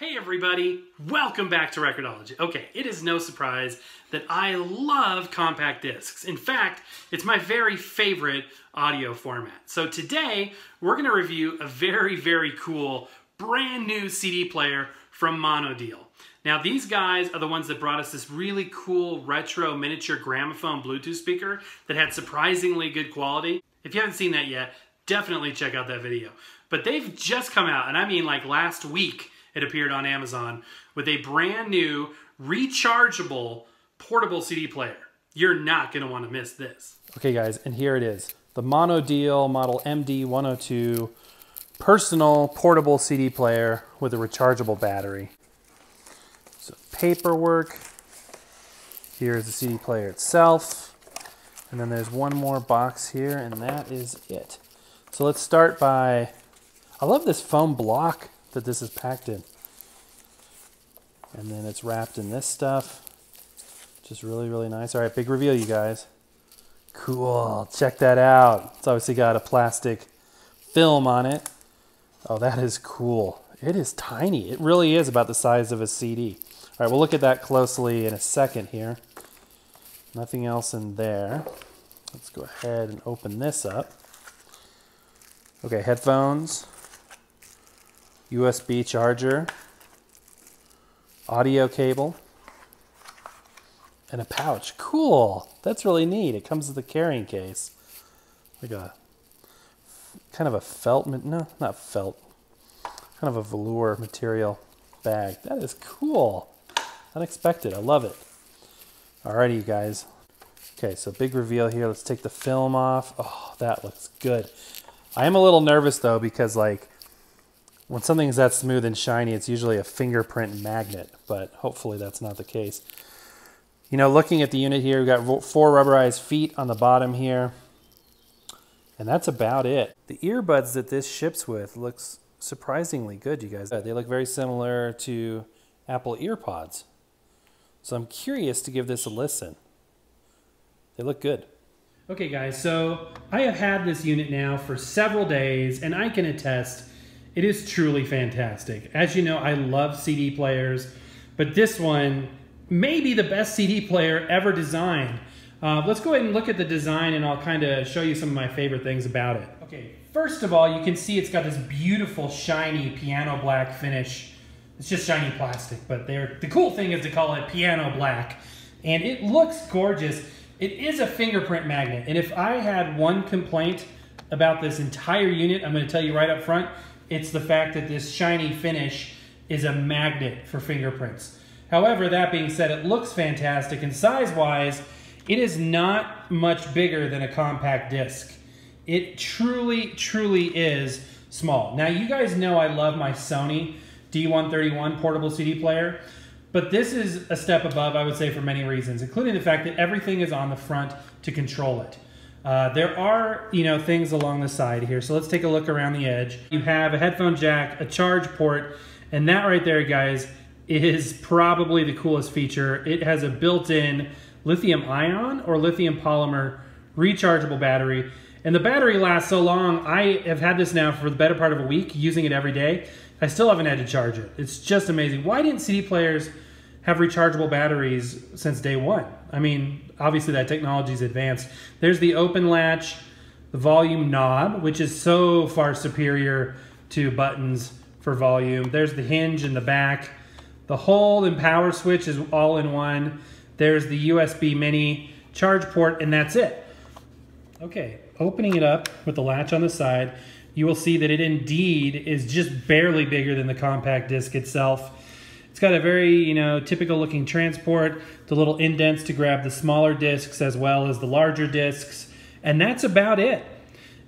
Hey everybody, welcome back to Record-ology. Okay, it is no surprise that I love compact discs. In fact, it's my very favorite audio format. So today, we're going to review a very cool brand new CD player from Monodeal. Now these guys are the ones that brought us this really cool retro miniature gramophone Bluetooth speaker that had surprisingly good quality. If you haven't seen that yet, definitely check out that video. But they've just come out, and I mean like last week, it appeared on Amazon with a brand new rechargeable portable CD player. You're not going to want to miss this. Okay guys, and here it is. The Monodeal model MD102 personal portable CD player with a rechargeable battery. So paperwork. Here's the CD player itself. And then there's one more box here, and that is it. So let's start by, I love this foam block that this is packed in. And then it's wrapped in this stuff. Just really nice. All right, big reveal, you guys. Cool, check that out. It's obviously got a plastic film on it. Oh, that is cool. It is tiny. It really is about the size of a CD. All right, we'll look at that closely in a second here. Nothing else in there. Let's go ahead and open this up. Okay, headphones. USB charger, audio cable, and a pouch. Cool. That's really neat. It comes with a carrying case. Like a kind of a felt, no, not felt. Kind of a velour material bag. That is cool. Unexpected. I love it. Alrighty, you guys. Okay, so big reveal here. Let's take the film off. Oh, that looks good. I am a little nervous though because like when something's that smooth and shiny, it's usually a fingerprint magnet, but hopefully that's not the case. You know, looking at the unit here, we've got 4 rubberized feet on the bottom here, and that's about it. The earbuds that this ships with looks surprisingly good, you guys. They look very similar to Apple EarPods. So I'm curious to give this a listen. They look good. Okay guys, so I have had this unit now for several days, and I can attest it is truly fantastic. As you know, I love CD players, but this one may be the best CD player ever designed. Let's go ahead and look at the design, and I'll kind of show you some of my favorite things about it. Okay, first of all, you can see it's got this beautiful shiny piano black finish. It's just shiny plastic, but the cool thing is to call it piano black, and it looks gorgeous. It is a fingerprint magnet, and if I had one complaint about this entire unit, I'm going to tell you right up front, it's the fact that this shiny finish is a magnet for fingerprints. However, that being said, it looks fantastic, and size-wise, it is not much bigger than a compact disc. It truly is small. Now, you guys know I love my Sony D131 portable CD player, but this is a step above, I would say, for many reasons, including the fact that everything is on the front to control it. There are, things along the side here. So let's take a look around the edge. You have a headphone jack, a charge port, and that right there, guys, is probably the coolest feature. It has a built-in lithium ion or lithium polymer rechargeable battery. And the battery lasts so long. I have had this now for the better part of a week, using it every day. I still haven't had to charge it. It's just amazing. Why didn't CD players have rechargeable batteries since day one? I mean, obviously that technology is advanced. There's the open latch, the volume knob, which is so far superior to buttons for volume. There's the hinge in the back. The hold and power switch is all in one. There's the USB mini charge port, and that's it. Okay, opening it up with the latch on the side, you will see that it indeed is just barely bigger than the compact disc itself. It's got a very, typical looking transport, the little indents to grab the smaller discs as well as the larger discs, and that's about it.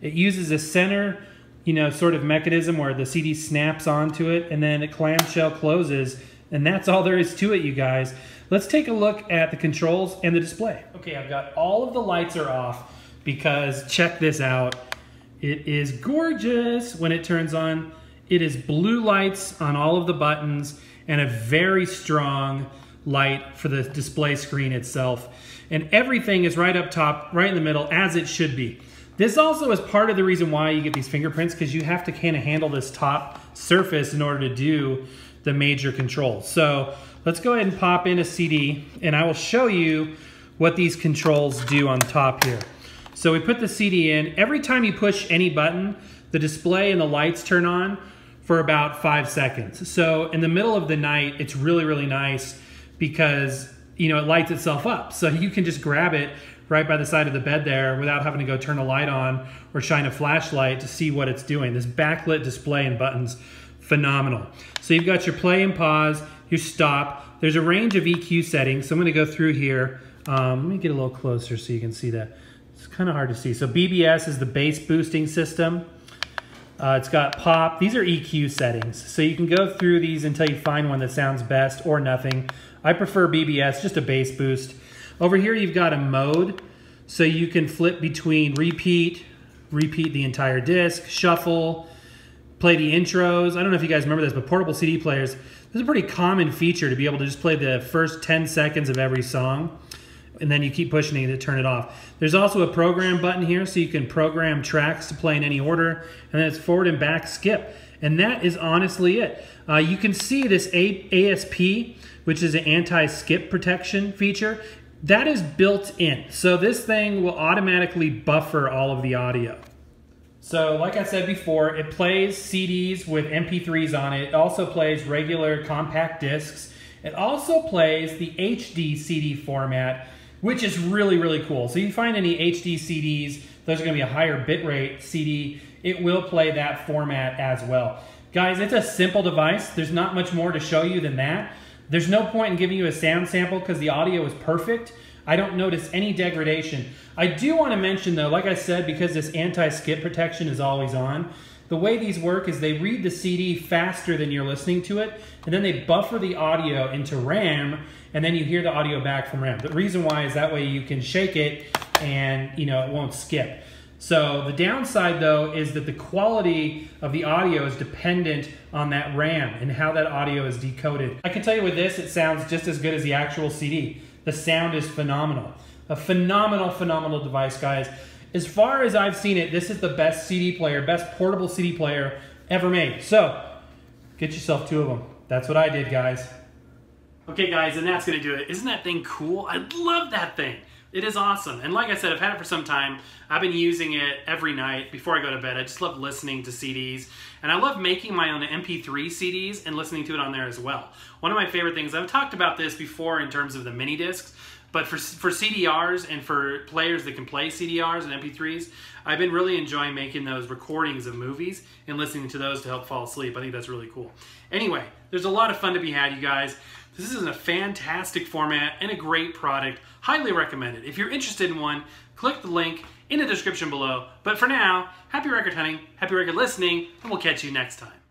It uses a center, sort of mechanism where the CD snaps onto it and then the clamshell closes, and that's all there is to it, you guys. Let's take a look at the controls and the display. Okay, I've got all of the lights are off because check this out. It is gorgeous when it turns on. It is blue lights on all of the buttons and a very strong light for the display screen itself. And everything is right up top, right in the middle, as it should be. This also is part of the reason why you get these fingerprints, because you have to kind of handle this top surface in order to do the major controls. So let's go ahead and pop in a CD, and I will show you what these controls do on top here. So we put the CD in. Every time you push any button, the display and the lights turn on for about 5 seconds. So in the middle of the night, it's really, really nice because, you know, it lights itself up. So you can just grab it right by the side of the bed there without having to go turn a light on or shine a flashlight to see what it's doing. This backlit display and buttons, phenomenal. So you've got your play and pause, your stop. There's a range of EQ settings. So I'm gonna go through here. Let me get a little closer so you can see that. It's kind of hard to see. So BBS is the bass boosting system. It's got pop. These are EQ settings. So you can go through these until you find one that sounds best or nothing. I prefer BBS, just a bass boost. Over here you've got a mode. So you can flip between repeat the entire disc, shuffle, play the intros. I don't know if you guys remember this, but portable CD players, this is a pretty common feature to be able to just play the first 10 seconds of every song, and then you keep pushing it to turn it off. There's also a program button here, so you can program tracks to play in any order, and then it's forward and back skip. And that is honestly it. You can see this ASP, which is an anti-skip protection feature, that is built in. So this thing will automatically buffer all of the audio. So like I said before, it plays CDs with MP3s on it. It also plays regular compact discs. It also plays the HD CD format, which is really, really cool. So you find any HD CDs, those are gonna be a higher bitrate CD, it will play that format as well. Guys, it's a simple device. There's not much more to show you than that. There's no point in giving you a sound sample because the audio is perfect. I don't notice any degradation. I do want to mention though, like I said, because this anti-skip protection is always on, the way these work is they read the CD faster than you're listening to it, and then they buffer the audio into RAM, and then you hear the audio back from RAM. The reason why is that way you can shake it and, you know, it won't skip. So the downside though is that the quality of the audio is dependent on that RAM and how that audio is decoded. I can tell you with this, it sounds just as good as the actual CD. The sound is phenomenal. A phenomenal, phenomenal device, guys. As far as I've seen it, this is the best CD player, best portable CD player ever made. So, get yourself 2 of them. That's what I did, guys. Okay, guys, and that's gonna do it. Isn't that thing cool? I love that thing. It is awesome. And like I said, I've had it for some time. I've been using it every night before I go to bed. I just love listening to CDs. And I love making my own MP3 CDs and listening to it on there as well. One of my favorite things, I've talked about this before in terms of the mini discs, but for CDRs and for players that can play CDRs and MP3s, I've been really enjoying making those recordings of movies and listening to those to help fall asleep. I think that's really cool. Anyway, there's a lot of fun to be had, you guys. This is a fantastic format and a great product. Highly recommended. If you're interested in one, click the link in the description below. But for now, happy record hunting, happy record listening, and we'll catch you next time.